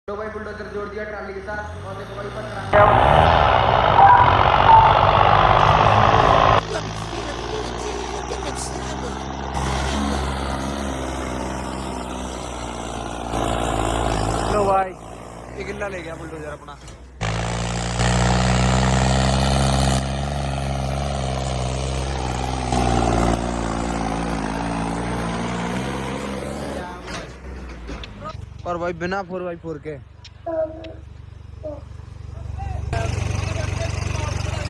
तो भाई बुलडोजर जोड़ दिया ट्राली के साथ और देखो भाई लो भाई ये किल्ला ले गया बुलडोजर अपना। और भाई बिना 4x4 के